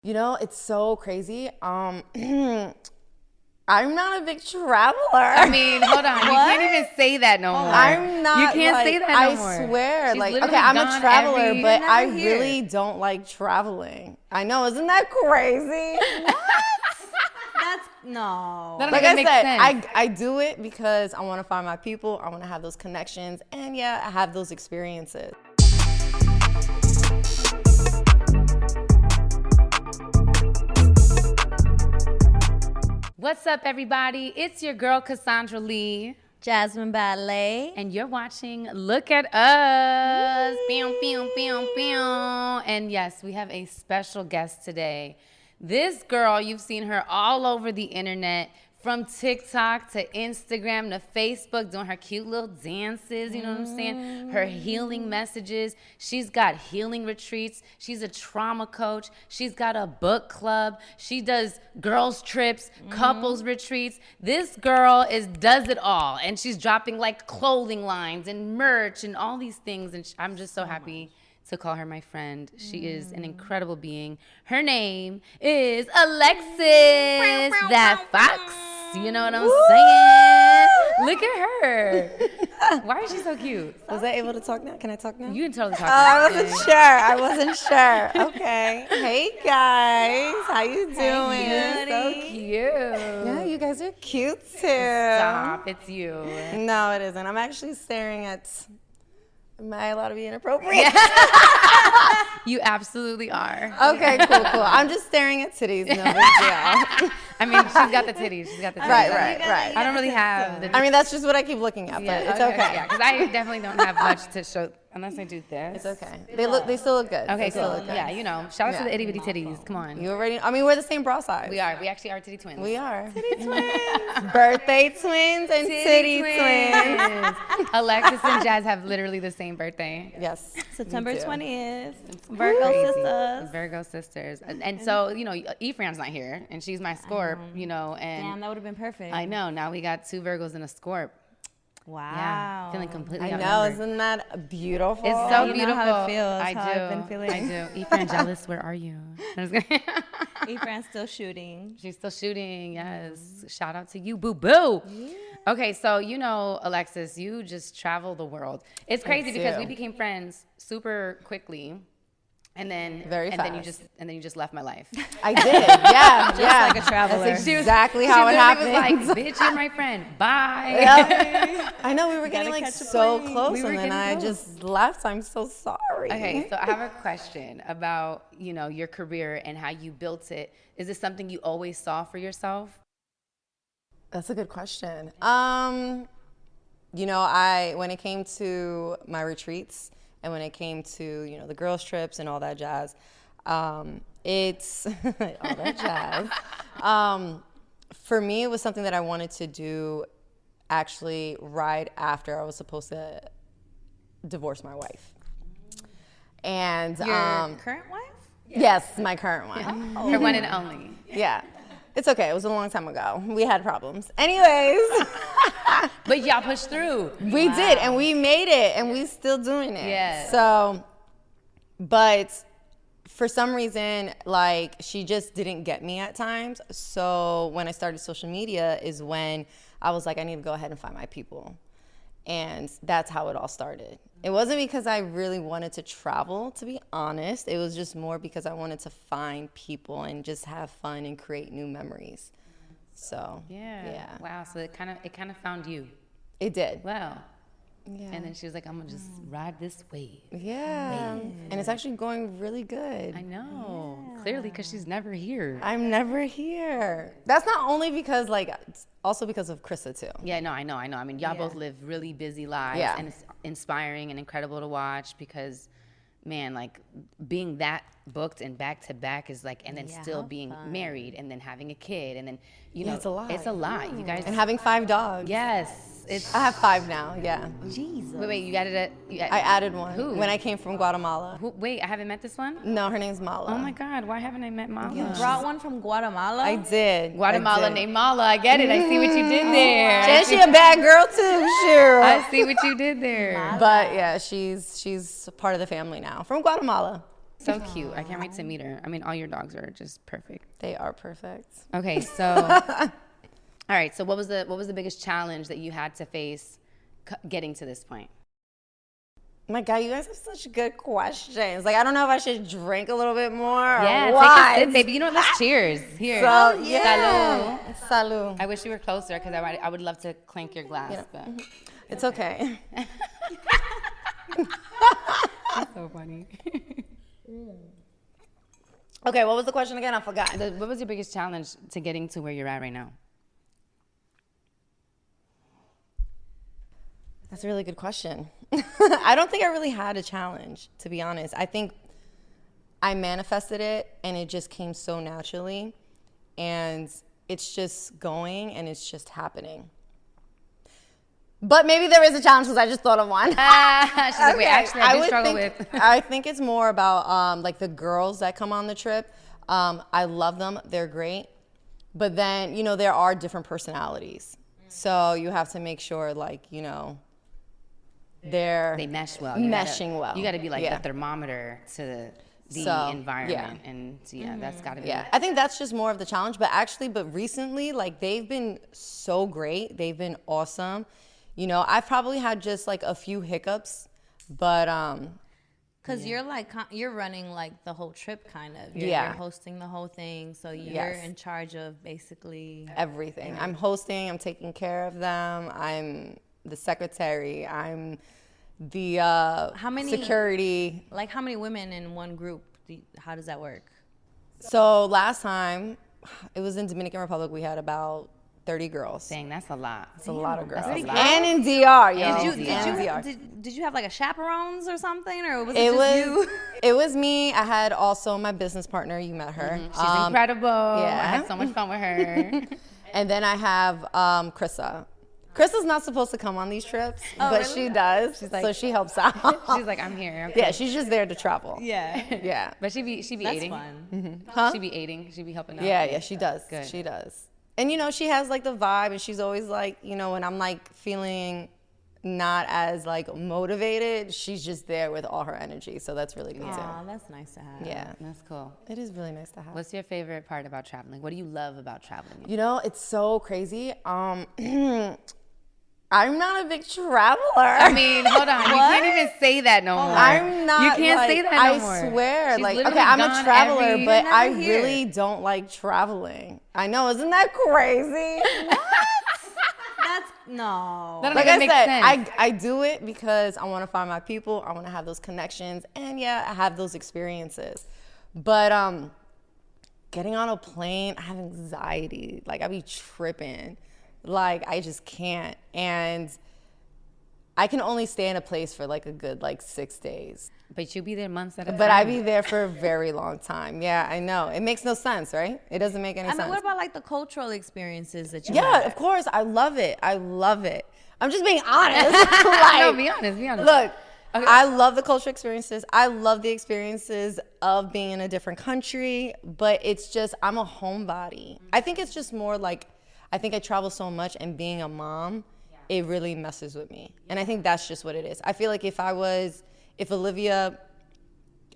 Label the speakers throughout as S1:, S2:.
S1: You know, it's so crazy. I'm not a big traveler.
S2: I mean, hold on. You can't even say that no more.
S1: I'm not.
S2: You can't say that no more.
S1: I swear.
S2: She's
S1: Okay, I'm a traveler, but I really
S2: here.
S1: don't like traveling. I know, isn't that crazy?
S3: That's no.
S2: That
S1: Like
S2: doesn't
S1: I
S2: make
S1: said,
S2: sense.
S1: I do it because I want to find my people. I want to have those connections, and yeah, I have those experiences.
S2: What's up, everybody? It's your girl, Kassandra Lee.
S3: Jasmine Balais.
S2: And you're watching Look at Us. Pew, pew, pew, pew. And yes, we have a special guest today. This girl, you've seen her all over the internet, from TikTok to Instagram to Facebook, doing her cute little dances, you know what I'm saying? Her healing messages. She's got healing retreats. She's a trauma coach. She's got a book club. She does girls trips, couples retreats. This girl does it all. And she's dropping like clothing lines and merch and all these things. And I'm just so happy to call her my friend. She is an incredible being. Her name is Alexis, that fox. You know what I'm saying? Look at her. Why is she so cute?
S1: Was I able to talk now? Can I talk now?
S2: You can totally talk.
S1: I wasn't sure. Okay. Hey guys, how you doing?
S2: So cute.
S1: Yeah, you guys are cute too.
S2: Stop, it's you.
S1: No, it isn't. I'm actually staring at. Am I allowed to be inappropriate?
S2: You absolutely are.
S1: Okay, cool. I'm just staring at titties. No big deal.
S2: I mean, she's got the titties.
S1: Right.
S2: I don't really have the.
S1: I mean, that's just what I keep looking at, but it's okay.
S2: Yeah, because I definitely don't have much to show unless I do this.
S1: It's okay. They still look good.
S2: Okay,
S1: They still
S2: cool.
S1: look good.
S2: Yeah, you know, shout out to the itty bitty titties. Come on.
S1: You already. I mean, we're the same bra size.
S2: We are. We actually are titty twins.
S1: We are. Titty twins. Birthday twins and titty twins.
S2: Alexis and Jazz have literally the same birthday.
S1: Yes.
S3: September
S1: me too.
S3: 20th.
S2: Virgo
S3: Virgo sisters.
S2: Virgo sisters. And so, you know, Efrang's not here, and she's my Scorp, you know, and
S3: Damn, that would have been perfect.
S2: I know. Now we got two Virgos and a Scorp.
S3: Wow.
S2: Yeah. Feeling completely
S1: I know.
S2: outnumbered.
S1: Isn't that beautiful?
S2: It's so
S3: You know
S2: beautiful.
S3: how it feels,
S2: I
S3: how
S2: do.
S3: I've been feeling.
S2: I do. Efrangeliz, where are you?
S3: Efran's still shooting.
S2: She's still shooting. Yes. Shout out to you, boo boo. Yeah. Okay, so you know, Alexis, you just travel the world. It's crazy because we became friends super quickly. And then
S1: Very
S2: and
S1: fast.
S2: then you just left my life.
S1: I did. Yeah.
S3: Just like a traveler.
S1: That's exactly how it happened.
S2: She was like, "Bitch, you're my friend. Bye."
S1: Yep. I know we were getting like
S3: catch a
S1: so
S3: plane.
S1: close,
S2: We were
S1: and then
S2: getting
S1: I
S2: close.
S1: just left. I'm so sorry.
S2: Okay, so I have a question about, you know, your career and how you built it. Is this something you always saw for yourself?
S1: That's a good question. You know, when it came to my retreats and when it came to, you know, the girls' trips and all that jazz, it's all that jazz. For me, it was something that I wanted to do actually right after I was supposed to divorce my wife. And
S3: Your current wife?
S1: yes, my current one.
S2: Her one and only.
S1: Yeah. It's okay. It was a long time ago. We had problems. Anyways,
S2: But y'all pushed through.
S1: we did, and we made it, and we still doing it.
S2: Yes.
S1: So, but for some reason, like, she just didn't get me at times. So when I started social media is when I was like, I need to go ahead and find my people. And that's how it all started. It wasn't because I really wanted to travel, to be honest. It was just more because I wanted to find people and just have fun and create new memories. So yeah.
S2: Wow. So it kind of found you.
S1: It did.
S2: Wow.
S1: Yeah.
S2: And then she was like, I'm gonna just ride this wave.
S1: Yeah. And it's actually going really good.
S2: I know. Clearly, because she's never here.
S1: I'm never here. That's not only because, like, it's also because of Krista too.
S2: Yeah, no, I know. I mean, y'all both live really busy lives,
S1: Yeah.
S2: and it's inspiring and incredible to watch because, man, like being that booked and back to back is like, and then still being married and then having a kid and then, you know,
S1: it's a lot.
S2: It's a lot, you guys.
S1: And having 5 dogs.
S2: Yes, it's.
S1: I have 5 now, yeah.
S3: Jesus.
S2: Wait, you added it.
S1: I added one
S2: Who?
S1: when I came from Guatemala.
S2: Wait, I haven't met this one.
S1: No, her name's Mala.
S2: Oh my God, why haven't I met Mala?
S3: You brought one from Guatemala?
S1: I did.
S2: Guatemala
S1: I did.
S2: named Mala. I get it. I see what you did there.
S1: And she a bad girl too, sure.
S2: I see what you did there.
S1: But yeah, she's part of the family now from Guatemala.
S2: So cute. I can't wait to meet her. I mean, all your dogs are just perfect.
S1: They are perfect.
S2: Okay, so all right. So what was the biggest challenge that you had to face getting to this point?
S1: My God, you guys have such good questions. Like, I don't know if I should drink a little bit more or
S2: Yeah,
S1: what.
S2: take a sip, baby. You know, let's cheers. Here.
S1: So, yeah.
S2: Salud.
S1: Salud.
S2: I wish you were closer because I would love to clink your glass. But
S1: It's okay.
S2: that's so funny.
S1: Okay, what was the question again? I forgot.
S2: What was your biggest challenge to getting to where you're at right now?
S1: That's a really good question. I don't think I really had a challenge, to be honest. I think I manifested it and it just came so naturally. And it's just going and it's just happening. But maybe there is a challenge because I just thought of one.
S2: She's like, wait, actually, I do struggle with.
S1: I think it's more about like the girls that come on the trip. I love them. They're great. But then, you know, there are different personalities. So you have to make sure, like, you know, they
S2: mesh well.
S1: Well.
S2: You got to be like the thermometer to the environment. And so, that's got to be.
S1: Yeah, I think that's just more of the challenge. But recently, like, they've been so great. They've been awesome. You know, I've probably had just like a few hiccups, but
S3: because you're like you're running like the whole trip, kind of. You're hosting the whole thing, so you're in charge of basically
S1: everything. I'm hosting. I'm taking care of them. I'm the secretary. I'm the security.
S3: Like, how many women in one group? How does that work?
S1: So last time, it was in Dominican Republic. We had about 30 girls.
S2: Dang, that's a lot.
S1: It's a lot of girls.
S2: And
S1: in DR, yo.
S3: Did you have like a chaperones or something, or was it just you?
S1: It was me. I had also my business partner. You met her.
S2: She's incredible. Yeah. I had so much fun with her.
S1: And then I have Krissa. Krissa's not supposed to come on these trips, but really? She does. She's like, so she helps out.
S2: She's like, I'm here. Okay.
S1: Yeah, she's just there to travel.
S3: Yeah.
S2: But she be
S3: That's
S2: aiding.
S3: Fun.
S2: Mm-hmm. Huh? She be aiding. She be helping out.
S1: Yeah, she does.
S2: Good.
S1: She does. And, you know, she has, like, the vibe, and she's always, like, you know, when I'm, like, feeling not as, like, motivated, she's just there with all her energy. So that's really good, too.
S3: Aw, that's nice to have.
S1: Yeah.
S2: That's cool.
S1: It is really nice to have.
S2: What's your favorite part about traveling? What do you love about traveling?
S1: You know, it's so crazy. I'm not a big traveler.
S2: I mean, hold on. You can't even say that no more.
S1: I'm not.
S2: You can't say that no more.
S1: I swear.
S2: She's
S1: like, okay, I'm a traveler, but I really don't like traveling. I know. Isn't that crazy?
S3: What? That's no.
S2: That
S1: like I said,
S2: sense.
S1: I do it because I want to find my people. I want to have those connections, and I have those experiences. But getting on a plane, I have anxiety. Like, I be tripping. Like, I just can't. And I can only stay in a place for like a good 6 days.
S2: But you be there months at a time.
S1: But I be there for a very long time. Yeah, I know. It makes no sense, right? It doesn't make any sense.
S3: I mean, what about like the cultural experiences that you
S1: have?
S3: Yeah,
S1: of course. I love it. I'm just being honest. Like,
S2: no, be honest.
S1: Look, okay. I love the cultural experiences. I love the experiences of being in a different country. But it's just, I'm a homebody. I think it's just more like, I think I travel so much, and being a mom, it really messes with me. And I think that's just what it is. I feel like if Olivia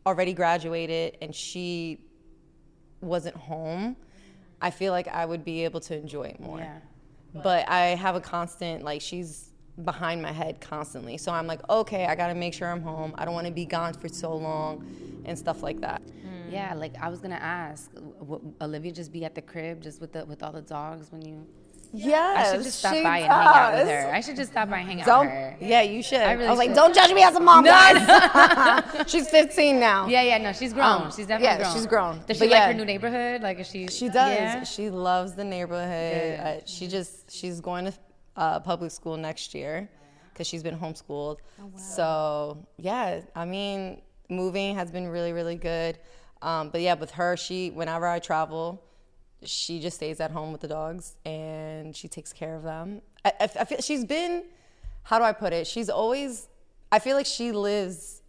S1: already graduated and she wasn't home, I feel like I would be able to enjoy it more. Yeah. But I have a constant, she's behind my head constantly. So I'm like, okay, I gotta make sure I'm home. I don't wanna be gone for so long and stuff like that.
S2: Yeah, I was gonna ask, Olivia just be at the crib just with all the dogs when you?
S1: Yes,
S2: I should just stop by and hang out with her. I should just stop by and hang out with her.
S1: Yeah, you should.
S2: I was
S1: like, don't judge me as a mom, guys. She's 15 now.
S2: Yeah, no, she's grown. She's definitely grown.
S1: Yeah, she's grown.
S2: Does she like her new neighborhood? Like, is she?
S1: She does. Yeah? She loves the neighborhood. She's going to public school next year because she's been homeschooled. Oh, wow. So yeah, I mean, moving has been really, really good. But yeah, with her, whenever I travel, she just stays at home with the dogs and she takes care of them. I feel she's been, how do I put it? I feel like she lives,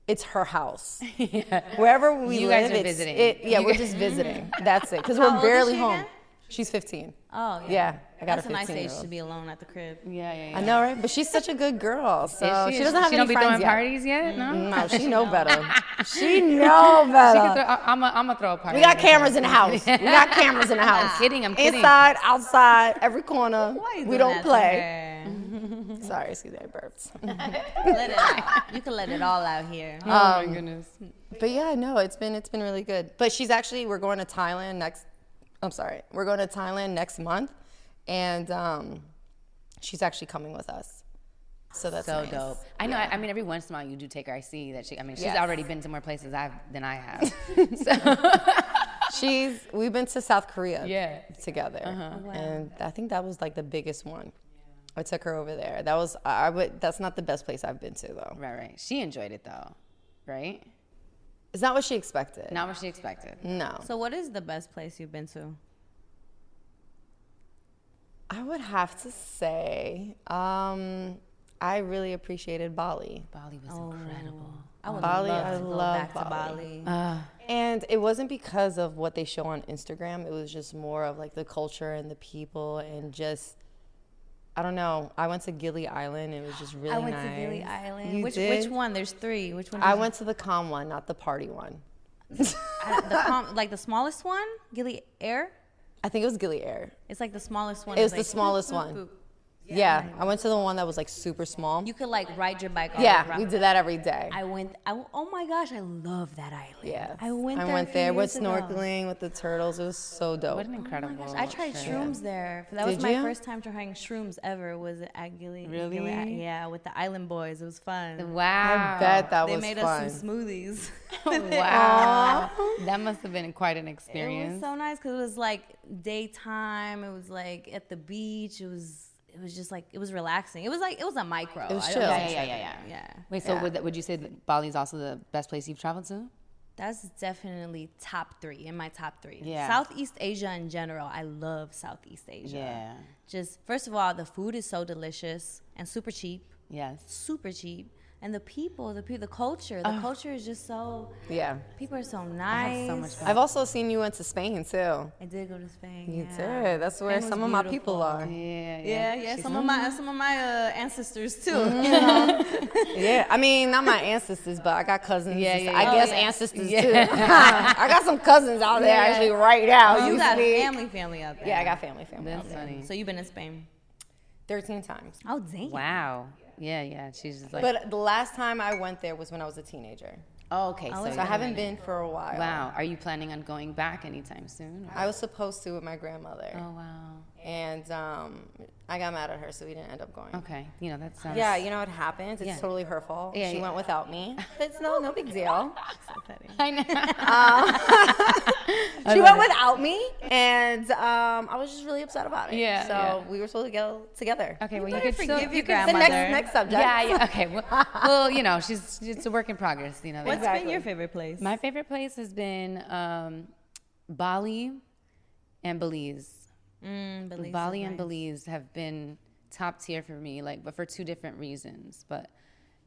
S1: it's her house. Yeah. Wherever we live,
S2: guys are visiting.
S1: We're just visiting. That's it. Because we're barely home. Again? She's 15.
S3: Oh,
S1: Yeah, I got
S3: That's
S1: a
S3: a nice
S1: 15-year-old.
S3: age to be alone at the crib.
S2: Yeah.
S1: I know, right? But she's such a good girl. So she doesn't have
S2: She
S1: any
S2: don't be
S1: friends
S2: throwing
S1: yet.
S2: parties yet? No?
S1: No, she know better. She know better.
S2: I'm gonna throw a party.
S1: We got cameras in the house. We got cameras in the house.
S2: I'm kidding.
S1: Inside, outside, every corner.
S3: Why you
S1: We
S3: doing
S1: don't
S3: that to
S1: play.
S3: her?
S1: Sorry, excuse me, I burped.
S3: Let it out. You can let it all out here.
S2: Oh my goodness.
S1: But yeah, no, it's been really good. But we're going to Thailand next month, and she's actually coming with us. So that's
S2: So
S1: nice.
S2: dope. I know. I mean, every once in a while you do take her. I see that she's
S1: Yes.
S2: already been to more places than I have.
S1: We've been to South Korea together,
S2: Wow.
S1: and I think that was like the biggest one. I took her over there. That's not the best place I've been to though.
S2: Right. She enjoyed it though, right?
S1: It's not what she expected.
S2: Not what she expected.
S1: No.
S3: So what is the best place you've been to?
S1: I would have to say, I really appreciated Bali.
S2: Bali was incredible.
S3: I would
S1: Bali,
S3: love
S1: I
S3: to go
S1: love
S3: back to
S1: Bali.
S3: Bali.
S1: And it wasn't because of what they show on Instagram. It was just more of like the culture and the people and just, I don't know. I went to Gili Island. It was just really nice.
S3: I went to Gili Island.
S1: You
S3: Which
S1: did?
S3: one? There's 3. Which one?
S1: I went to the calm one, not the party one.
S3: Like the smallest one? Gili Air?
S1: I think it was Gili Air.
S3: It's like the smallest one.
S1: It was
S3: It's
S1: the
S3: like,
S1: smallest
S3: boop,
S1: one.
S3: boop.
S1: Yeah, I went to the one that was like super small.
S3: You could like ride your bike all
S1: Yeah,
S3: around.
S1: we did that every day.
S3: Oh my gosh, I love that island.
S1: Yeah,
S3: I went there.
S1: I went there with
S3: a few years ago.
S1: snorkeling with the turtles. It was so dope.
S2: What an incredible.
S3: I tried
S2: trip.
S3: shrooms there. That was
S1: Did
S3: my
S1: you?
S3: first time trying shrooms ever. Was at Gili.
S2: Really?
S3: Yeah, with the Island Boys. It was fun.
S2: Wow.
S1: I bet that
S3: They
S1: was
S3: made
S1: fun.
S3: us some smoothies.
S2: Wow. That must have been quite an
S3: It
S2: experience.
S3: was so nice because it was like daytime. It was like at the beach. It was just like, it was relaxing. It was a micro.
S1: It was
S3: I
S1: chill.
S3: wasn't
S2: Yeah.
S3: tripping. Yeah.
S2: Wait, so
S1: Yeah.
S2: would you say that Bali's also the best place you've traveled to?
S3: That's definitely top 3 in my top 3.
S2: Yeah.
S3: Southeast Asia in general. I love Southeast Asia.
S2: Yeah.
S3: Just first of all, the food is so delicious and super cheap.
S2: Yes.
S3: Super cheap. And the people, the culture. The culture is just so,
S1: Yeah.
S3: people are so
S2: I
S3: nice.
S2: have so much fun.
S1: I've also seen you went to Spain too.
S3: I did go to Spain.
S1: You
S3: yeah.
S1: did. That's where
S3: Spain was
S1: some of my
S3: beautiful.
S1: people are.
S3: Yeah. Some of my ancestors too.
S1: Yeah, I mean, not my ancestors, but I got cousins.
S2: Yeah.
S1: I
S2: Oh,
S1: guess
S2: yeah.
S1: ancestors too. I got some cousins out there actually right now.
S3: Oh, you got
S1: speak.
S3: family out there.
S1: Yeah, I got family out
S2: That's
S1: there.
S2: funny.
S3: So you've been in Spain?
S1: 13 times.
S3: Oh, dang.
S2: Wow. Yeah. She's just like.
S1: But the last time I went there was when I was a teenager.
S2: Oh, okay.
S3: Oh,
S2: So,
S3: it's
S1: So I haven't been for a while.
S2: wow. Are you planning on going back anytime soon? or-
S1: I was supposed to with my grandmother.
S2: Oh, wow.
S1: And I got mad at her, so we didn't end up going.
S2: Okay. That sounds.
S1: Yeah, you know what happens? It's
S2: Yeah.
S1: totally her fault.
S2: Yeah,
S1: she
S2: yeah.
S1: went without me. But it's no big deal.
S3: So funny.
S2: I know.
S1: She went without me, and I was just really upset about it.
S2: Yeah,
S1: So
S2: yeah.
S1: we were supposed to go together.
S2: Okay, well, you
S3: better
S2: could still.
S3: forgive your
S1: The
S3: grandmother.
S1: next subject.
S2: Yeah. Okay. Well, it's a work in progress.
S3: What's
S2: that's-
S3: been
S1: Exactly.
S3: your favorite place?
S2: My favorite place has been Bali and Belize.
S3: Belize
S2: Bali
S3: is
S2: and
S3: nice.
S2: Belize have been top tier for me, but for 2 different reasons. But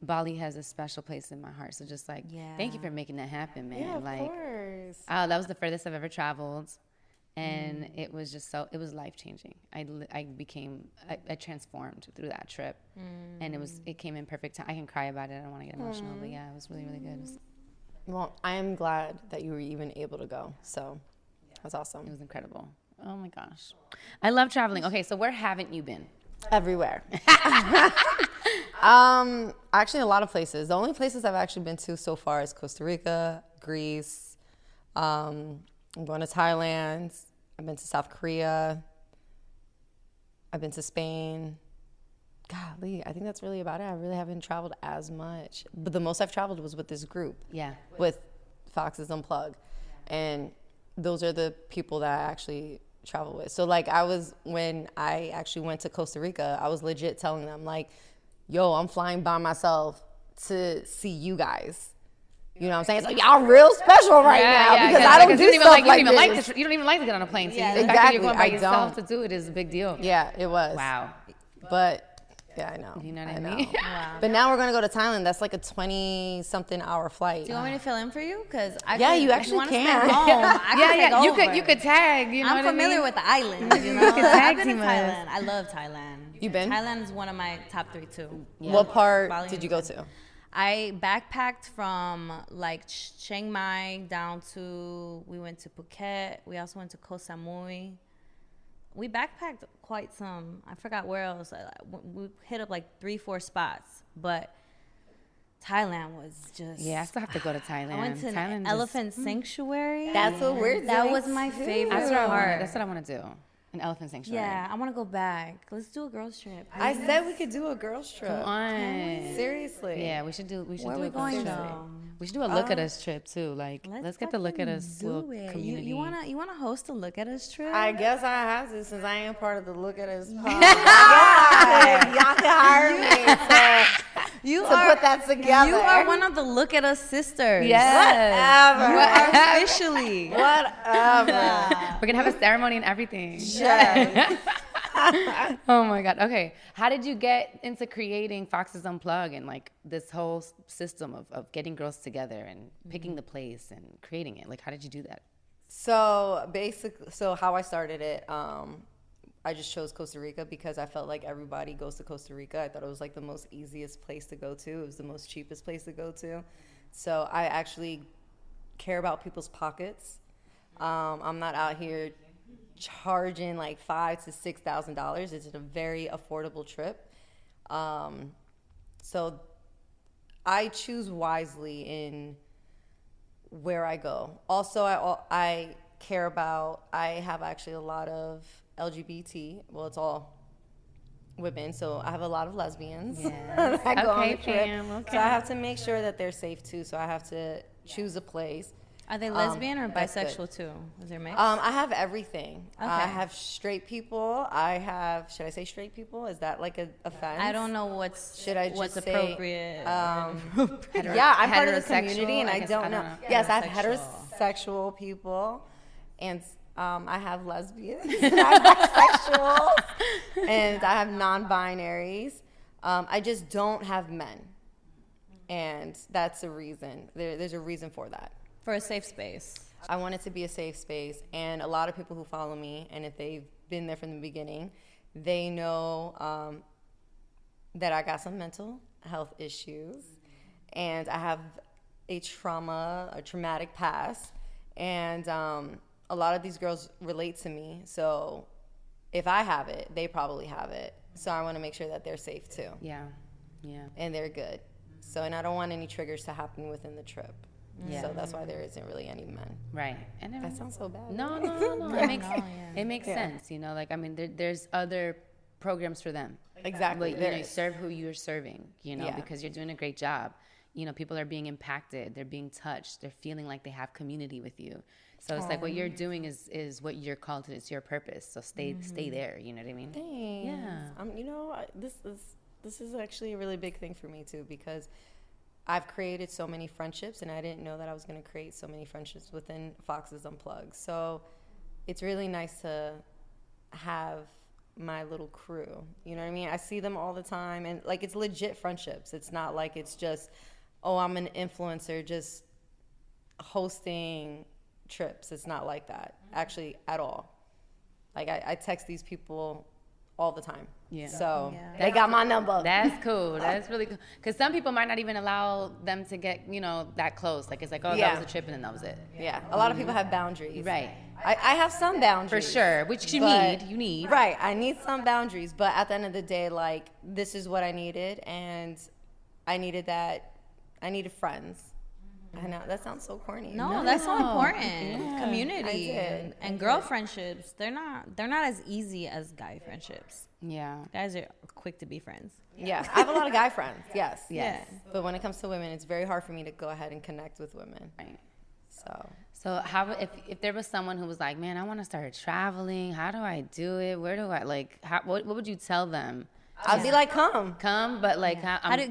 S2: Bali has a special place in my heart. So just thank you for making that happen, man.
S1: Yeah, of course.
S2: That was the furthest I've ever traveled, and it was just it was life changing. I transformed through that trip, and it came in perfect time. I can cry about it. I don't want to get emotional, but yeah, it was really, really good.
S1: Well, I am glad that you were even able to go. So that's awesome.
S2: It was incredible. Oh my gosh, I love traveling. Okay, so where haven't you been?
S1: Everywhere. Actually, a lot of places. The only places I've actually been to so far is Costa Rica, Greece. I'm going to Thailand. I've been to South Korea. I've been to Spain. Golly, I think that's really about it. I really haven't traveled as much. But the most I've traveled was with this group.
S2: Yeah.
S1: With Foxes Unplug. And those are the people that I actually travel with. So when I actually went to Costa Rica, I was legit telling them yo, I'm flying by myself to see you guys. You know what I'm saying? It's like, y'all real special right now because I don't do stuff like this.
S2: You don't even like to get on a plane. So
S3: Yeah,
S2: the fact that you're
S1: exactly.
S2: going by
S1: I
S2: yourself
S1: don't.
S2: to do it is a big deal.
S1: Yeah, it was.
S2: Wow.
S1: But Yeah, I know.
S2: You know what I mean?
S3: Wow.
S1: But now we're going to go to Thailand. That's like a 20-something hour flight.
S3: Do you want me to fill in for you? Because
S1: you actually can.
S2: You could tag. You know
S3: I'm familiar with the islands. You know, I've been to Thailand. I love Thailand.
S1: You been?
S3: Thailand is one of my top 3 too.
S1: Yeah. What part
S3: Bali
S1: did you go to?
S3: I backpacked from like Chiang Mai down to. We went to Phuket. We also went to Koh Samui. We backpacked quite some. I forgot where else. We hit up like 3-4 spots, but Thailand was just.
S2: Yeah, I still have to go to Thailand.
S3: I went to an elephant sanctuary.
S1: That's what we're doing.
S3: That was my favorite part.
S2: That's what I want to do. An elephant sanctuary.
S3: Yeah, I want to go back. Let's do a girls trip.
S1: I said we could do a girls trip.
S2: Come on.
S1: Seriously.
S2: Yeah, we should do. We should
S3: Where
S2: do
S3: are we
S2: a
S3: going
S2: girls trip.
S3: though?
S2: We should do a look at us trip too. Like, let's get the look at
S3: fucking
S2: us
S3: do
S2: little
S3: it.
S2: community.
S3: You wanna host a look at us trip?
S1: I guess I have to since I ain't part of the look at us podcast. Y'all can hire me to put that together.
S3: You are one of the look at us sisters.
S2: Yes.
S1: Whatever.
S3: You are officially.
S1: Whatever.
S2: We're gonna have a ceremony and everything.
S1: Sure.
S2: Oh my God. Okay. How did you get into creating Foxes Unplug and like this whole system of getting girls together and picking the place and creating it? Like, how did you do that?
S1: So how I started it, I just chose Costa Rica because I felt like everybody goes to Costa Rica. I thought it was like the most easiest place to go to. It was the most cheapest place to go to. So I actually care about people's pockets. I'm not out here charging like $5,000 to $6,000. It's a very affordable trip. So I choose wisely in where I go. Also, I care about, I have actually a lot of LGBT, well, it's all women, so I have a lot of lesbians that go on the trip. So I have to make sure that they're safe too, so I have to choose a place.
S3: Are they lesbian or bisexual too? Is there mix?
S1: I have everything.
S3: Okay.
S1: I have straight people. Should I say straight people? Is that like a offense?
S3: I don't know what's appropriate.
S1: Yeah, I'm part of the community, and I don't know. Yes, I have heterosexual people, and I have lesbians, and I have bisexuals, and I have non-binaries. I just don't have men, and that's a reason. There's a reason for that.
S3: For a safe space.
S1: I want it to be a safe space, and a lot of people who follow me, and if they've been there from the beginning, they know that I got some mental health issues, and I have a traumatic past, and a lot of these girls relate to me, so if I have it, they probably have it. So I want to make sure that they're safe too.
S2: Yeah.
S1: And they're good. So, and I don't want any triggers to happen within the trip. Yeah. So that's why there isn't really any men.
S2: Right. And
S1: that sounds so bad.
S2: No. It makes sense. You know, like, I mean, there's other programs for them.
S1: Exactly.
S2: But, you serve who you're serving, because you're doing a great job. You know, people are being impacted. They're being touched. They're feeling like they have community with you. So it's like what you're doing is what you're called to. It's your purpose. So stay there. You know what I mean?
S1: Thanks. Yeah. This is actually a really big thing for me too, because I've created so many friendships, and I didn't know that I was going to create so many friendships within Foxes Unplug. So it's really nice to have my little crew. You know what I mean? I see them all the time, and like it's legit friendships. It's not like it's just, oh, I'm an influencer just hosting trips. It's not like that, actually, at all. Like I text these people all the time. Yeah. So they got my number.
S2: That's cool. That's really cool. Because some people might not even allow them to get, that close. Like, it's like, oh, that was a trip, and then that was it.
S1: Yeah. A lot of people have boundaries.
S2: Right.
S1: I have some boundaries.
S2: For sure. Which you need.
S1: Right. I need some boundaries. But at the end of the day, like, this is what I needed. And I needed friends. I know that sounds so corny.
S3: No, that's so important. Yeah, community and girl friendships. They're not as easy as guy friendships.
S2: Yeah,
S3: guys are quick to be friends.
S1: Yeah, I have a lot of guy friends. Yes.
S3: Yeah.
S1: But when it comes to women, it's very hard for me to go ahead and connect with women.
S2: Right.
S1: So
S2: how if there was someone who was like, man, I want to start traveling. How do I do it? Where do I what would you tell them?
S1: I'd be like, come,
S2: but like,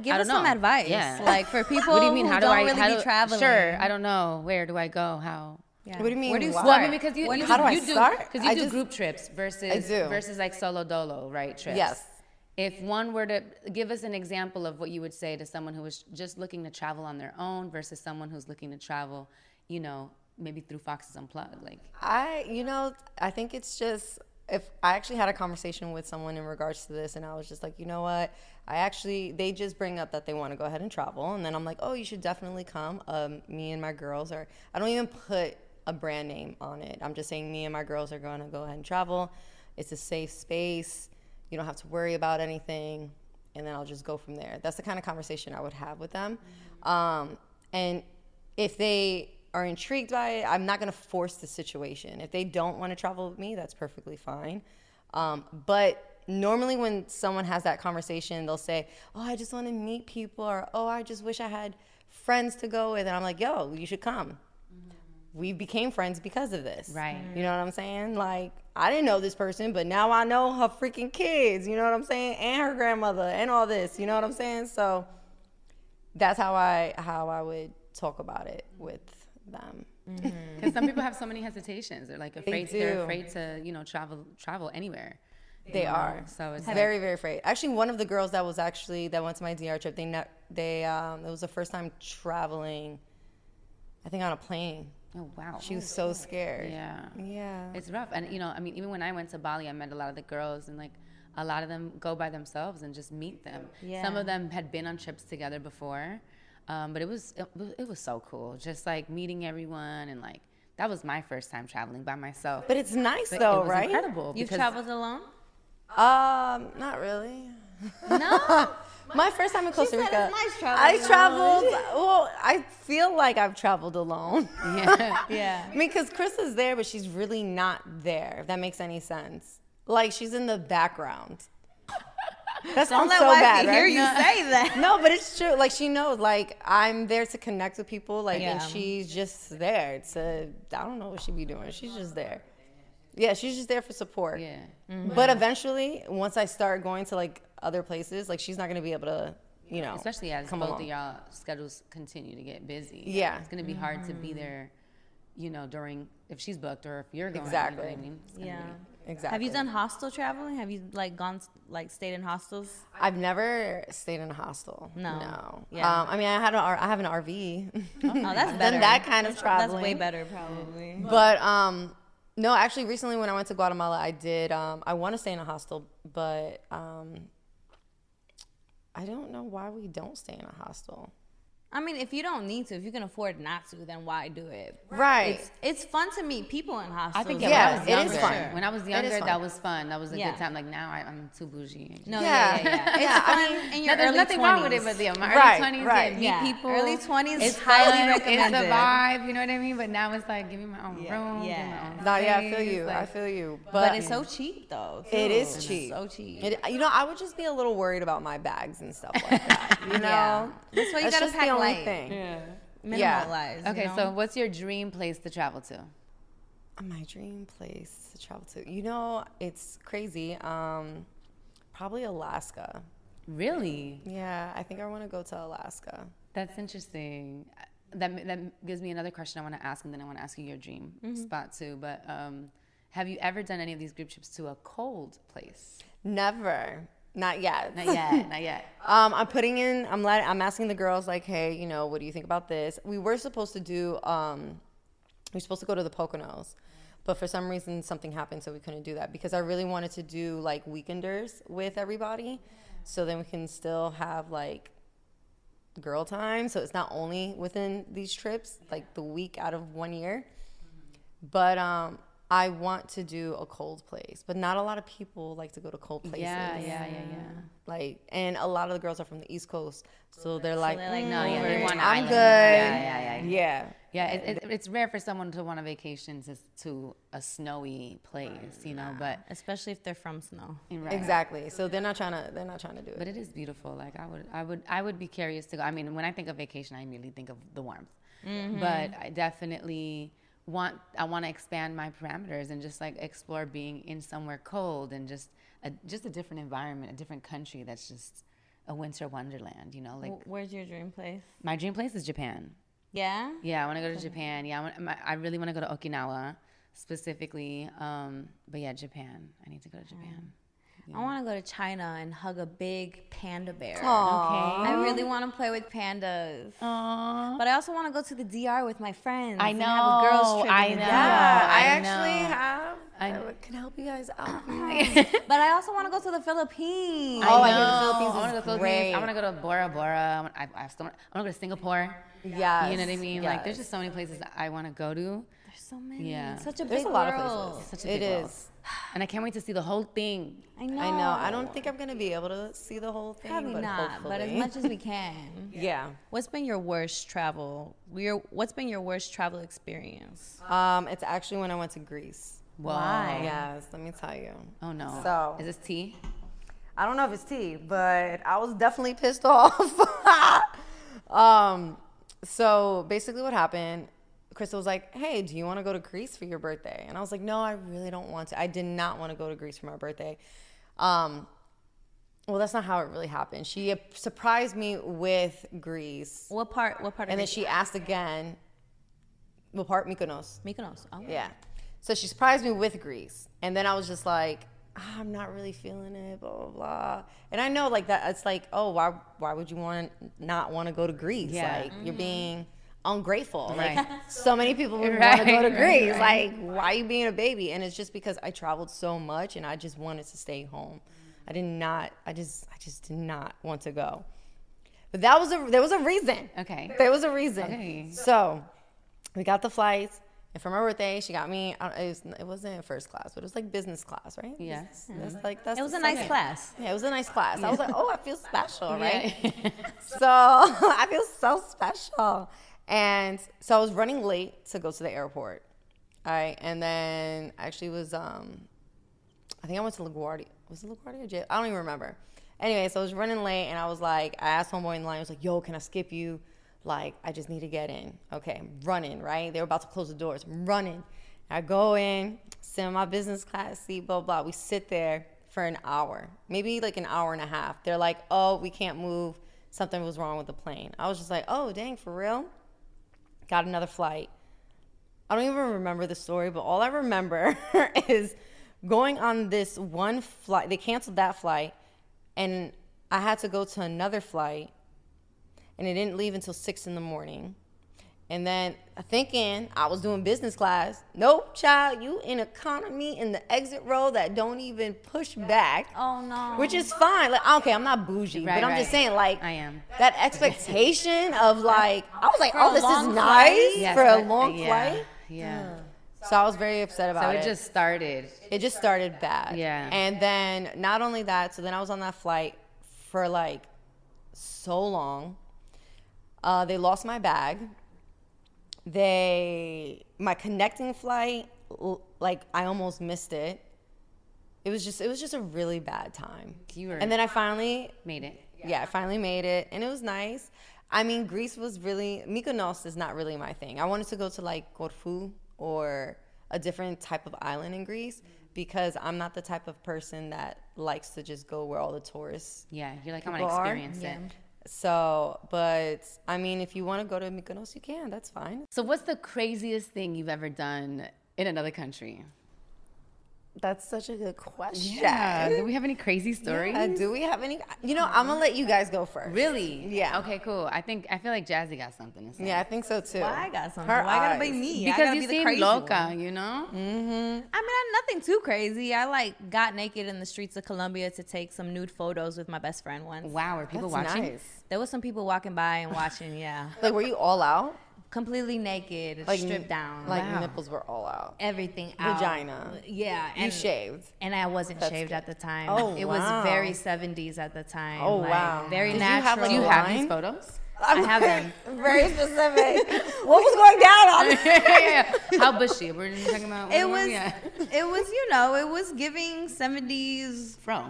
S3: give us some advice.
S2: Yeah.
S3: Like for people
S2: what do you mean?
S3: who don't really be traveling.
S2: Sure, I don't know. Where do I go? How?
S1: Yeah. What do you mean?
S3: Where do you
S2: start? Well, I mean, because
S1: how do I start?
S2: Because you do group trips versus like solo dolo, right? Trips.
S1: Yes.
S2: If one were to give us an example of what you would say to someone who was just looking to travel on their own versus someone who's looking to travel, you know, maybe through Foxes Unplug, like.
S1: I think it's just, if I actually had a conversation with someone in regards to this, and I was just like, you know what, they just bring up that they want to go ahead and travel, and then I'm like, oh, you should definitely come. Me and my girls are, I don't even put a brand name on it. I'm just saying me and my girls are going to go ahead and travel. It's a safe space. You don't have to worry about anything, and then I'll just go from there. That's the kind of conversation I would have with them. And if they are intrigued by it, I'm not going to force the situation. If they don't want to travel with me, that's perfectly fine. But normally when someone has that conversation, they'll say, oh, I just want to meet people, or, oh, I just wish I had friends to go with. And I'm like, yo, you should come. We became friends because of this.
S2: Right.
S1: You know what I'm saying? Like, I didn't know this person, but now I know her freaking kids, you know what I'm saying? And her grandmother and all this, you know what I'm saying? So that's how I would talk about it with them.
S2: Because some people have so many hesitations. They're like afraid. They're afraid to, you know, travel anywhere.
S1: They are.
S2: So it's
S1: very, very afraid. Actually, one of the girls that went to my DR trip, it was the first time traveling, I think, on a plane.
S2: Oh, wow.
S1: She was so scared.
S2: Yeah.
S1: Yeah.
S2: It's rough. And, you know, I mean, even when I went to Bali, I met a lot of the girls, and, like, a lot of them go by themselves and just meet them.
S3: Yeah.
S2: Some of them had been on trips together before, but it was so cool. Just, like, meeting everyone, and, like, that was my first time traveling by myself.
S1: But it's nice,
S2: But
S1: though,
S2: it was
S1: right?
S2: incredible.
S3: You've traveled alone?
S1: Not really.
S3: No.
S1: My first time in Costa
S3: said
S1: Rica,
S3: it's nice traveling
S1: I traveled. Well, I feel like I've traveled alone.
S2: Yeah.
S3: Yeah.
S1: I mean, because Chris is there, but she's really not there. If that makes any sense. Like, she's in the background. That sounds so bad, right?
S3: Hear you say that.
S1: No, but it's true. Like, she knows. Like, I'm there to connect with people. Like,
S3: Yeah.
S1: and she's just there to. I don't know what she be doing. She's just there. Yeah, she's just there for support.
S2: Yeah.
S1: But eventually, once I start going to like other places, like she's not gonna be able to, you know,
S2: Especially as
S1: come
S2: both
S1: along.
S2: of y'all schedules continue to get busy.
S1: Yeah.
S2: It's going to be hard to be there, you know, if she's booked or if you're going.
S1: Exactly.
S2: You know what I mean? It's gonna
S3: Yeah.
S1: Exactly.
S3: Have you done hostel traveling? Have you like stayed in hostels?
S1: I've never stayed in a hostel.
S3: No.
S1: No.
S3: Yeah.
S1: I mean, I have an RV.
S3: Oh, that's
S1: Done
S3: better.
S1: that kind of traveling.
S3: That's way better, probably.
S1: But no, actually, recently when I went to Guatemala, I did. I want to stay in a hostel, but I don't know why we don't stay in a hostel.
S3: I mean, if you don't need to, if you can afford not to, then why do it?
S1: Right.
S3: It's fun to meet people in hostels.
S2: I think
S1: Yeah,
S2: when I was
S1: it is
S2: younger,
S1: fun.
S2: when I was
S1: It is
S2: younger,
S1: fun.
S2: that was fun. That was a
S3: Yeah.
S2: good time. Like now, I'm too bougie.
S3: No,
S1: Yeah.
S3: yeah.
S1: Yeah,
S3: It's
S1: I
S3: fun
S1: mean,
S3: in your
S2: There's
S3: early
S2: nothing
S3: 20s.
S2: wrong with it, but yeah, my
S1: Right,
S2: early 20s,
S1: right.
S2: yeah, meet
S3: Yeah.
S2: people.
S3: Early 20s,
S2: it's
S3: highly
S2: fun,
S3: recommended.
S2: It's the vibe, you know what I mean? But now it's like, give me my own
S3: Yeah,
S2: room,
S3: yeah.
S2: give me my own
S1: No, yeah, I feel
S2: space,
S1: you. I
S2: like-
S1: feel you.
S3: But it's so cheap, though.
S1: It
S3: too.
S1: is
S3: It's
S1: cheap.
S3: So cheap.
S1: You know, I would just be a little worried about my bags and stuff like that. You know,
S3: Yeah. That's why you gotta
S1: just
S3: pack
S1: the only
S3: light.
S1: thing.
S3: Minimalize.
S2: Okay,
S3: you know?
S2: so what's your dream place to travel to?
S1: My dream place to travel to. You know, it's crazy. Probably Alaska.
S2: Really?
S1: Yeah, I think I want to go to Alaska.
S2: That's interesting. That gives me another question I want to ask, and then I want to ask you your dream spot too. But have you ever done any of these group trips to a cold place?
S1: Never. Not yet.
S2: Not yet. Not yet.
S1: I'm asking the girls, like, hey, you know, what do you think about this? We were supposed to do, we were supposed to go to the Poconos, but for some reason something happened, so we couldn't do that because I really wanted to do like weekenders with everybody, so then we can still have like girl time. So it's not only within these trips, like the week out of 1 year, but I want to do a cold place, but not a lot of people like to go to cold places.
S2: Yeah.
S1: Like, and a lot of the girls are from the East Coast, so they're like,
S3: they're like,
S2: No, yeah, they want an
S1: I'm
S2: island.
S1: good.
S2: Yeah.
S1: Yeah.
S2: It's rare for someone to want a vacation to a snowy place, you know. But
S3: Especially if they're from snow.
S2: right.
S1: Exactly. So they're not trying to do it.
S2: But it is beautiful. Like I would be curious to go. I mean, when I think of vacation, I immediately think of the warmth. But I definitely want to expand my parameters and just like explore being in somewhere cold and just a different environment, a different country that's just a winter wonderland, you know. Like
S3: Where's your dream place?
S2: my dream place is Japan.
S3: Yeah?
S2: Yeah, I want to go to Japan. Yeah, I really want to go to Okinawa specifically. But yeah, Japan. I need to go to Japan.
S3: I want to go to China and hug a big panda bear.
S1: Aww.
S3: I really want to play with pandas.
S2: Aww.
S3: But I also want to go to the DR with my friends.
S2: I know.
S3: And have a girls trip.
S2: I
S3: in the
S2: know.
S3: DR.
S1: Yeah, I
S2: I
S1: actually
S2: know.
S1: have.
S2: I
S1: I can help you guys out.
S3: But I also want to go to the Philippines.
S1: Oh, I
S2: know.
S1: hear the Philippines
S2: I want to
S1: is
S2: go to the
S1: great.
S2: Philippines. I want to go to Bora Bora. I want to go to Singapore.
S1: Yes.
S2: You know what I mean? Like, there's
S1: yes.
S2: just so many places that I want to go to.
S3: There's so many.
S2: Yeah.
S3: Such a
S1: There's
S3: big
S1: a lot
S3: world.
S1: of places.
S2: Such a big
S1: It
S2: world.
S1: is.
S2: And I can't wait to see the whole thing.
S3: I know.
S1: I know. I don't think I'm gonna be able to see the whole thing,
S3: Probably
S1: but
S3: not,
S1: hopefully.
S3: but as much as we can.
S1: Yeah.
S3: What's been your worst travel? What's been your worst travel experience?
S1: It's actually when I went to Greece.
S2: Whoa.
S3: Why?
S1: Yes, let me tell you.
S2: Oh, no.
S1: So-
S2: Is this tea?
S1: I don't know if it's tea, but I was definitely pissed off. So basically what happened, Crystal was like, hey, do you want to go to Greece for your birthday? And I was like, no, I really don't want to. I did not want to go to Greece for my birthday. Well, that's not how it really happened. She surprised me with Greece.
S3: What part? Of
S1: And then
S3: Greece?
S1: she asked again, what part? Mykonos.
S3: Mykonos. Oh.
S1: Yeah. So she surprised me with Greece. And then I was just like, I'm not really feeling it, blah, blah, blah. And I know like that, it's like, oh, why would you not want to go to Greece?
S2: Yeah.
S1: Like you're being ungrateful.
S2: Right.
S1: Like so many people would want
S2: Right,
S1: to go to
S2: right,
S1: Greece.
S2: right.
S1: Like, why are you being a baby? And it's just because I traveled so much and I just wanted to stay home. I just did not want to go. But there was a reason.
S2: Okay.
S1: There was a reason.
S2: Okay.
S1: So we got the flights. And for my birthday, she got me. It wasn't first class, but it was like business class, right?
S2: Yes.
S1: That's
S3: It was
S1: the
S3: a nice
S1: second.
S3: class.
S1: Yeah, it was a nice class. I was like, oh, I feel special, right?
S2: Yeah.
S1: So I feel so special. And so I was running late to go to the airport. All right, and then actually was I think I went to LaGuardia. Was it LaGuardia or J? I don't even remember. Anyway, so I was running late, and I was like, I asked homeboy in the line. I was like, yo, can I skip you? Like, I just need to get in. Okay, I'm running, right? They were about to close the doors. I'm running. I go in, sit in my business class seat, blah, blah. We sit there for an hour, maybe like an hour and a half. They're like, oh, we can't move. Something was wrong with the plane. I was just like, oh, dang, for real? Got another flight. I don't even remember the story, but all I remember is going on this one flight. They canceled that flight, and I had to go to another flight. And it didn't leave until 6 a.m. And then thinking I was doing business class. Nope, child, you in economy in the exit row that don't even push back.
S3: Oh no.
S1: Which is fine. Like, okay, I'm not bougie,
S2: Right,
S1: but I'm
S2: right.
S1: just saying, like,
S2: I am.
S1: that expectation of like, I was like,
S3: For
S1: oh,
S3: a
S1: this
S3: long
S1: is
S3: flight?
S1: nice
S2: Yes,
S1: for a
S2: but-
S1: long
S2: yeah,
S1: flight.
S2: Yeah.
S1: So I was very upset about
S2: So
S1: it.
S2: it just started.
S1: It just started bad.
S2: Yeah.
S1: And then not only that, so then I was on that flight for like so long. They lost my bag. My connecting flight, like I almost missed it. It was just a really bad time. And then I finally
S2: Made it.
S1: I finally made it, and it was nice. I mean, Greece was really, Mykonos is not really my thing. I wanted to go to like Corfu or a different type of island in Greece because I'm not the type of person that likes to just go where all the tourists.
S2: Yeah. You're like, I want to
S1: People are?
S2: experience it.
S1: So, but I mean, if you want to go to Mykonos, you can. That's fine.
S2: So what's the craziest thing you've ever done in another country?
S1: That's such a good question.
S2: Yeah. Do we have any crazy stories?
S1: Do we have any? You know, I'm gonna let you guys go first.
S2: Really?
S1: Yeah.
S2: Okay, cool. I feel like Jazzy got something to say.
S1: Yeah, I think so too.
S3: Why I got something?
S1: Her
S3: Why gotta be
S1: eyes.
S3: me? I
S2: Because
S3: gotta
S2: you
S3: be the
S2: seem
S3: crazy
S2: loca,
S3: one.
S2: you know?
S3: I mean, I'm nothing too crazy. I like got naked in the streets of Colombia to take some nude photos with my best friend once.
S2: Wow, are people
S1: That's
S2: watching?
S1: nice.
S3: There was some people walking by and watching. Yeah,
S1: Like, were you all out?
S3: completely naked,
S1: Like
S3: stripped down,
S1: Like
S2: Wow.
S1: nipples were all out.
S3: everything out.
S1: Vagina.
S3: Yeah,
S1: You
S3: and
S1: shaved.
S3: and I wasn't
S1: That's
S3: shaved
S1: good.
S3: at the time.
S1: Oh,
S3: it
S1: wow.
S3: was very 70s at the time.
S1: Oh,
S3: like,
S1: wow.
S3: very
S1: Did you have,
S3: natural.
S1: like,
S2: Do you
S1: a
S2: have
S1: line?
S2: these photos?
S3: I have them.
S1: Very specific. What was going down on it?
S2: Yeah. How bushy? We're talking about.
S3: It was,
S2: Yeah.
S3: it was, it was giving 70s
S2: Fro.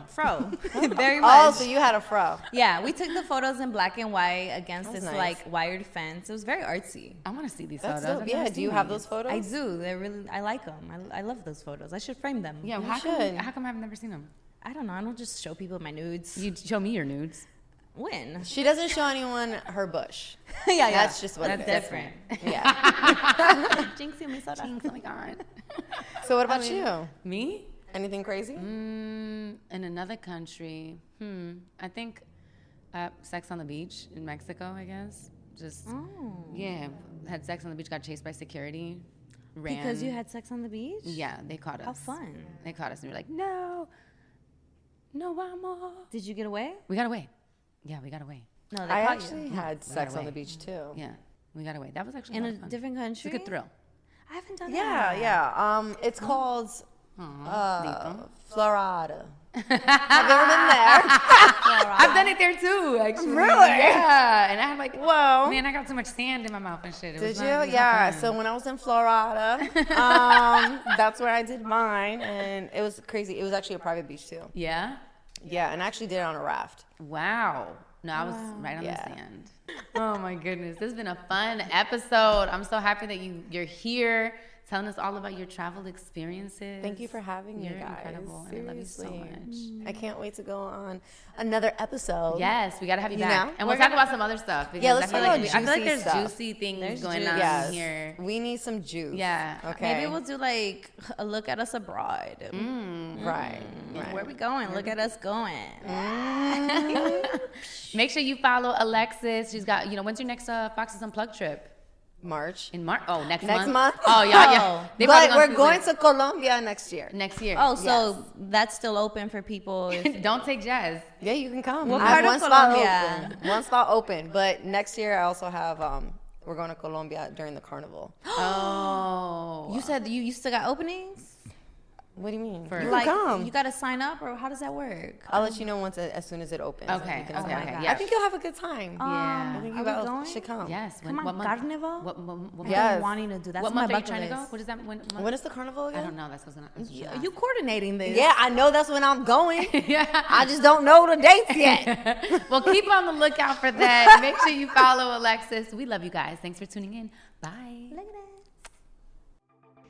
S3: very much.
S1: Oh, so you had a fro.
S3: Yeah, we took the photos in black and white against
S1: That's
S3: this
S1: nice.
S3: like wired fence. It was very artsy.
S2: I want to see these
S1: That's
S2: photos.
S1: dope.
S2: I've
S1: Yeah.
S2: never
S1: Do
S2: seen
S1: you have
S2: these.
S1: those photos?
S3: I do. They're really. I like them. I love those photos. I should frame them.
S2: Yeah.
S1: You
S2: How
S1: should.
S2: come I've never seen them?
S3: I don't know. I don't just show people my nudes.
S2: You show me your nudes.
S3: When?
S1: She doesn't show anyone her bush.
S3: yeah.
S1: That's just what
S2: That's
S1: it is.
S2: different.
S1: Yeah.
S3: Jinxie me soda.
S2: Oh my god.
S1: So what about you?
S2: Me?
S1: Anything crazy?
S2: In another country, I think Sex on the Beach in Mexico, I guess. Just, yeah, had sex on the beach, got chased by security. Ran.
S3: Because you had sex on the beach?
S2: Yeah, they caught us.
S3: How fun.
S2: They caught us and we were like, no, vamos.
S3: Did you get away?
S2: We got away. Yeah, we got away.
S3: No, they
S1: I
S3: caught
S1: actually
S3: you.
S1: had sex on the beach too.
S2: Yeah, we got away. That was actually
S3: In
S2: a
S3: a
S2: lot of fun.
S3: different country?
S2: It's a good thrill.
S3: I haven't done
S1: Yeah,
S3: that.
S1: yeah. It's called
S2: Lindo.
S1: Florida. Have you ever been there?
S2: I've done it there too, actually.
S1: Really?
S2: Yeah. And I had like,
S1: Whoa.
S2: man, I got too much sand in my mouth and shit. It
S1: Did
S2: was
S1: you?
S2: not- it was not
S1: Yeah.
S2: fun.
S1: So when I was in Florida, that's where I did mine, and it was crazy. It was actually a private beach too.
S2: Yeah?
S1: Yeah, and I actually did it on a raft.
S2: Wow. No, I was right on
S1: Yeah.
S2: the sand. Oh my goodness. This has been a fun episode. I'm so happy that you're here telling us all about your travel experiences.
S1: Thank you for having me,
S2: You're
S1: guys.
S2: incredible. And I love you so
S1: Seriously.
S2: much.
S1: I can't wait to go on another episode.
S2: Yes, we got to have you
S1: You
S2: back.
S1: know?
S2: And we'll
S1: We're
S2: talk
S1: gonna-
S2: about some other stuff. Because
S1: Yeah, let's
S2: I feel
S1: talk
S2: like
S1: about
S2: I feel like
S1: juicy
S2: there's
S1: stuff.
S2: juicy things
S3: There's
S2: going
S3: juice.
S2: on
S1: Yes.
S2: here.
S1: We need some juice.
S2: Yeah.
S1: Okay.
S3: Maybe we'll do like a look at us abroad.
S1: Right. Right.
S3: Where we going? Look at us going.
S2: Make sure you follow Alexis. She's got, when's your next Foxes Unplug trip?
S1: March.
S2: In March? Oh, next
S1: Next
S2: month?
S1: month?
S2: Oh, yeah. They
S1: But
S2: probably
S1: we're
S2: do
S1: going
S2: it
S1: to Colombia next year.
S2: next year.
S3: Oh, so that's still open for people. If,
S2: Don't take Jazz.
S1: Yeah, you can come.
S3: What
S1: I have
S3: part of
S1: one spot
S3: Colombia?
S1: open. One spot open. But next year I also have we're going to Colombia during the carnival.
S2: Oh.
S3: you said you still got openings?
S1: What do you mean?
S2: For-
S1: You
S3: Like
S1: can come.
S3: you got to sign up, or how does that work?
S1: I'll let you know as soon as it opens.
S2: Okay,
S1: You can
S2: okay,
S1: come.
S2: okay,
S3: God.
S2: yeah.
S1: I think you'll have a good time.
S2: Yeah.
S1: I think
S3: Are
S1: you
S3: we
S1: guys
S3: going?
S1: should come.
S2: Yes.
S3: Come on,
S2: what month?
S3: Carnival?
S2: What
S3: I've
S1: Yes.
S3: been wanting to do. That's
S2: What
S3: my
S2: month are you
S3: bucket
S2: trying to go?
S3: list.
S2: What is that?
S1: When is the carnival again?
S2: I don't know. That's what's gonna.
S3: You coordinating this?
S1: Yeah, I know that's when I'm going.
S2: Yeah.
S1: I just don't know the dates yet.
S2: Well, keep on the lookout for that. Make sure you follow Alexis. We love you guys. Thanks for tuning in. Bye.
S3: Look at that.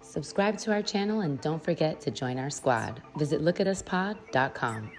S4: Subscribe to our channel and don't forget to join our squad. Visit lookatuspod.com.